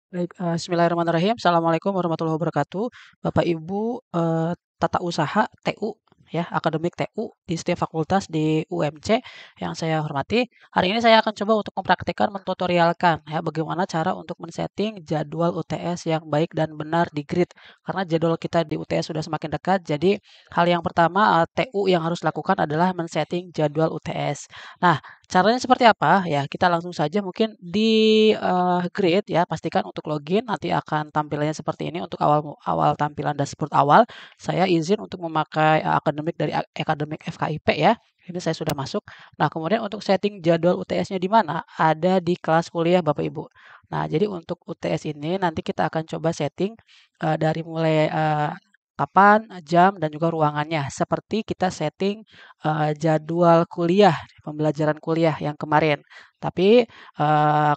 Baik, bismillahirrahmanirrahim. Assalamualaikum warahmatullahi wabarakatuh. Bapak Ibu, tata usaha TU ya, akademik TU di setiap fakultas di UMC yang saya hormati. Hari ini saya akan coba untuk mempraktikkan, mentutorialkan ya, bagaimana cara untuk men-setting jadwal UTS yang baik dan benar di grid. Karena jadwal kita di UTS sudah semakin dekat, jadi hal yang pertama, TU yang harus lakukan adalah men-setting jadwal UTS. Nah, caranya seperti apa? Ya, kita langsung saja mungkin di, Grid ya, pastikan untuk login, nanti akan tampilannya seperti ini untuk awal awal tampilan dashboard awal. Saya izin untuk memakai, akademik dari akademik FKIP ya, ini saya sudah masuk. Nah, kemudian untuk setting jadwal UTS-nya di mana? Ada di kelas kuliah Bapak Ibu. Nah, jadi untuk UTS ini nanti kita akan coba setting, dari mulai, kapan, jam, dan juga ruangannya. Seperti kita setting, jadwal kuliah, pembelajaran kuliah yang kemarin. Tapi,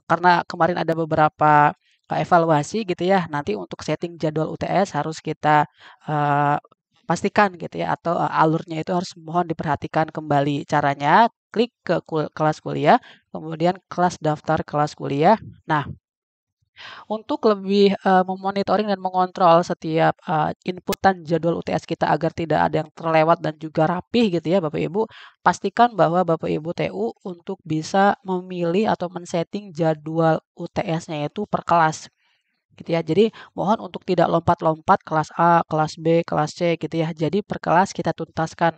karena kemarin ada beberapa, evaluasi gitu ya, nanti untuk setting jadwal UTS harus kita, eee, pastikan gitu ya atau, alurnya itu harus mohon diperhatikan kembali. Caranya klik ke kelas kuliah, kemudian kelas daftar kelas kuliah. Nah, untuk lebih, memonitoring dan mengontrol setiap, inputan jadwal UTS kita agar tidak ada yang terlewat dan juga rapih gitu ya Bapak Ibu, pastikan bahwa Bapak Ibu TU untuk bisa memilih atau men-setting jadwal UTS-nya itu per kelas gitu ya. Jadi mohon untuk tidak lompat-lompat kelas A, kelas B, kelas C gitu ya. Jadi per kelas kita tuntaskan,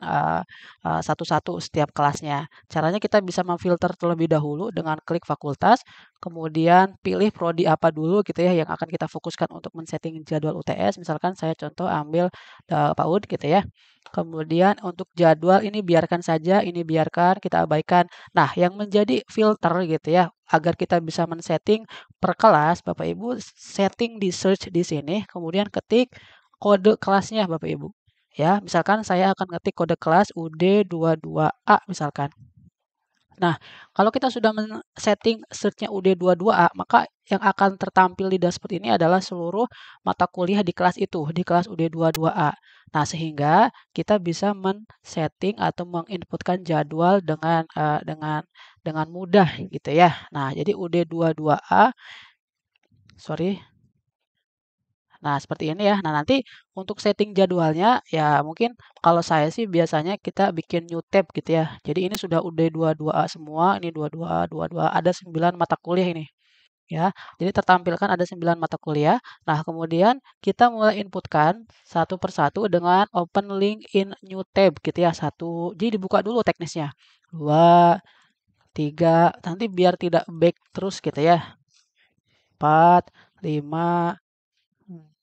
satu-satu setiap kelasnya. Caranya kita bisa memfilter terlebih dahulu dengan klik fakultas, kemudian pilih prodi apa dulu gitu ya yang akan kita fokuskan untuk men-setting jadwal UTS. Misalkan saya contoh ambil, PAUD gitu ya. Kemudian untuk jadwal ini biarkan saja, ini biarkan, kita abaikan. Nah, yang menjadi filter gitu ya, agar kita bisa men-setting per kelas, Bapak Ibu setting di search di sini, kemudian ketik kode kelasnya Bapak Ibu. Ya, misalkan saya akan ngetik kode kelas UD22A misalkan. Nah, kalau kita sudah men-setting search-nya UD22A, maka yang akan tertampil di dashboard ini adalah seluruh mata kuliah di kelas itu, di kelas UD22A. Nah, sehingga kita bisa men-setting atau menginputkan jadwal dengan mudah gitu ya. Nah, jadi UD22A, sorry. Nah, seperti ini ya. Nah, nanti untuk setting jadwalnya, ya mungkin kalau saya sih biasanya kita bikin new tab gitu ya. Jadi ini sudah udah 22A semua, ini 22A, 22A, ada 9 mata kuliah ini. Ya, jadi tertampilkan ada 9 mata kuliah. Nah, kemudian kita mulai inputkan satu persatu dengan open link in new tab gitu ya. Satu, jadi dibuka dulu teknisnya. Dua, tiga, nanti biar tidak back terus gitu ya. 4, 5,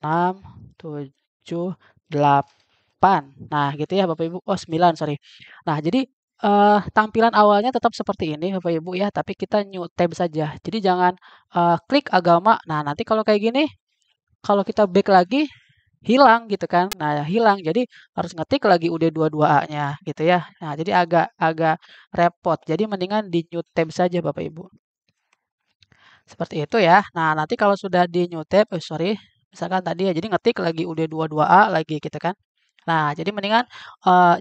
6, 7, 8. Nah, gitu ya Bapak Ibu. Oh, 9, sorry. Nah, jadi, tampilan awalnya tetap seperti ini Bapak Ibu ya, tapi kita new tab saja. Jadi jangan, klik agama. Nah, nanti kalau kayak gini, kalau kita back lagi, hilang gitu kan. Nah, hilang. Jadi harus ngetik lagi UD22A-nya gitu ya. Nah, jadi agak agak repot. Jadi mendingan di new tab saja Bapak Ibu. Seperti itu ya. Nah, nanti kalau sudah di new tab, sorry, misalkan tadi ya, jadi ngetik lagi UD22A lagi gitu kan. Nah, jadi mendingan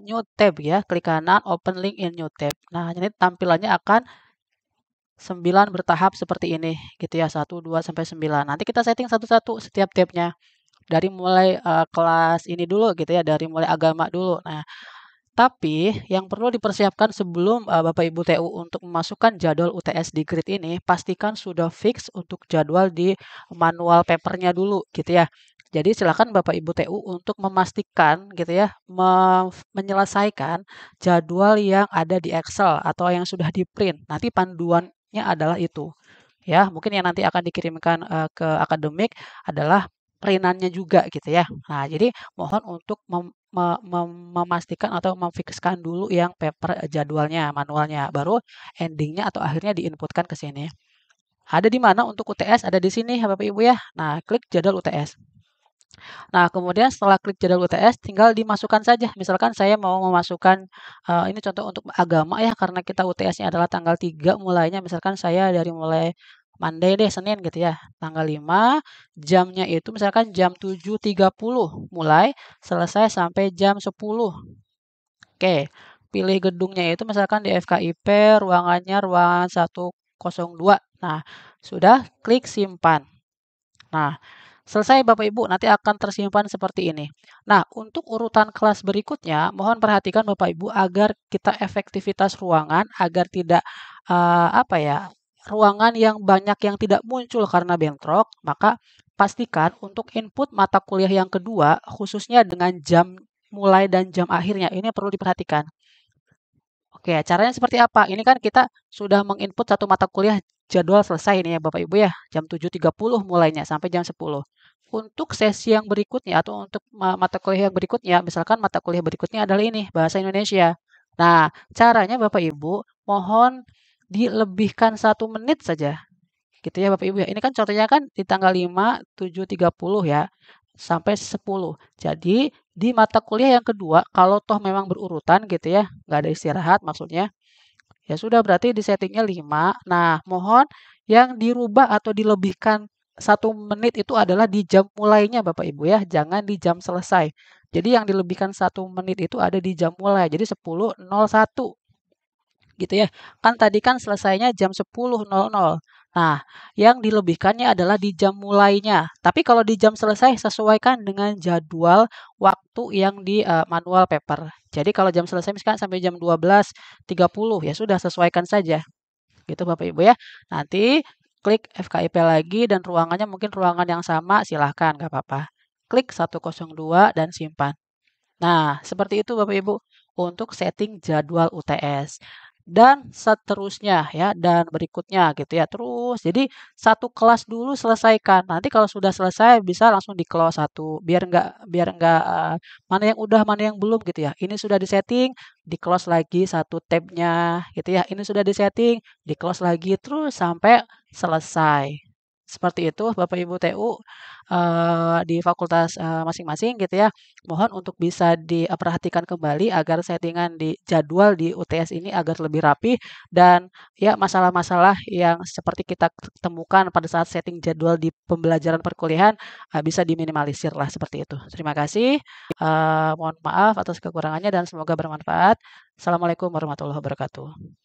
new tab ya, klik kanan, open link in new tab. Nah, ini tampilannya akan 9 bertahap seperti ini gitu ya, 1, 2, sampai 9. Nanti kita setting satu-satu setiap tabnya. Dari mulai kelas ini dulu gitu ya, dari mulai agama dulu. Nah, tapi yang perlu dipersiapkan sebelum, Bapak Ibu TU untuk memasukkan jadwal UTS di grid ini, pastikan sudah fix untuk jadwal di manual paper-nya dulu gitu ya. Jadi silakan Bapak Ibu TU untuk memastikan gitu ya, menyelesaikan jadwal yang ada di Excel atau yang sudah di-print. Nanti panduannya adalah itu. Ya, mungkin yang nanti akan dikirimkan, ke akademik adalah print-annya juga gitu ya. Nah, jadi mohon untuk memastikan atau memfikskan dulu yang paper, jadwalnya, manualnya, baru ending-nya atau akhirnya diinputkan ke sini. Ada di mana untuk UTS? Ada di sini ya Bapak Ibu ya. Nah, klik jadwal UTS. Nah, kemudian setelah klik jadwal UTS tinggal dimasukkan saja. Misalkan saya mau memasukkan, ini contoh untuk agama ya, karena kita UTS-nya adalah tanggal 3 mulainya, misalkan saya dari mulai Monday deh, Senin gitu ya, tanggal 5, jamnya itu misalkan jam 7.30 mulai, selesai sampai jam 10. Oke, pilih gedungnya itu misalkan di FKIP, ruangannya ruangan 102. Nah, sudah klik simpan. Nah, selesai Bapak Ibu, nanti akan tersimpan seperti ini. Nah, untuk urutan kelas berikutnya, mohon perhatikan Bapak Ibu agar kita efektivitas ruangan, agar tidak apa ya, ruangan yang banyak yang tidak muncul karena bentrok, maka pastikan untuk input mata kuliah yang kedua, khususnya dengan jam mulai dan jam akhirnya, ini perlu diperhatikan. Oke, caranya seperti apa? Ini kan kita sudah menginput satu mata kuliah jadwal selesai nih ya Bapak Ibu ya, jam 7.30 mulainya sampai jam 10. Untuk sesi yang berikutnya atau untuk mata kuliah yang berikutnya, misalkan mata kuliah berikutnya adalah ini, Bahasa Indonesia. Nah, caranya Bapak Ibu, mohon dilebihkan 1 menit saja. Gitu ya Bapak Ibu ya. Ini kan contohnya kan di tanggal 5, 7.30 ya, sampai 10. Jadi di mata kuliah yang kedua, kalau toh memang berurutan gitu ya, nggak ada istirahat maksudnya, ya sudah berarti di settingnya 5. Nah, mohon yang dirubah atau dilebihkan 1 menit itu adalah di jam mulainya Bapak Ibu ya, jangan di jam selesai. Jadi yang dilebihkan 1 menit itu ada di jam mulai, jadi 10.01 gitu ya. Kan tadi kan selesainya jam 10.00. Nah, yang dilebihkannya adalah di jam mulainya. Tapi kalau di jam selesai sesuaikan dengan jadwal waktu yang di manual paper. Jadi kalau jam selesai misalkan sampai jam 12.30 ya sudah sesuaikan saja. Gitu Bapak Ibu ya. Nanti klik FKIP lagi dan ruangannya mungkin ruangan yang sama silahkan nggak apa-apa. Klik 102 dan simpan. Nah, seperti itu Bapak Ibu untuk setting jadwal UTS. Dan seterusnya ya, dan berikutnya gitu ya. Terus, jadi satu kelas dulu selesaikan. Nanti kalau sudah selesai bisa langsung di close satu, biar nggak mana yang udah, mana yang belum gitu ya. Ini sudah disetting, di close lagi satu tabnya gitu ya. Ini sudah disetting, di close lagi terus sampai selesai. Seperti itu Bapak Ibu TU di fakultas masing-masing gitu ya. Mohon untuk bisa diperhatikan kembali agar settingan di jadwal di UTS ini agar lebih rapi dan ya masalah-masalah yang seperti kita temukan pada saat setting jadwal di pembelajaran perkuliahan bisa diminimalisir lah seperti itu. Terima kasih. Mohon maaf atas kekurangannya dan semoga bermanfaat. Assalamualaikum warahmatullahi wabarakatuh.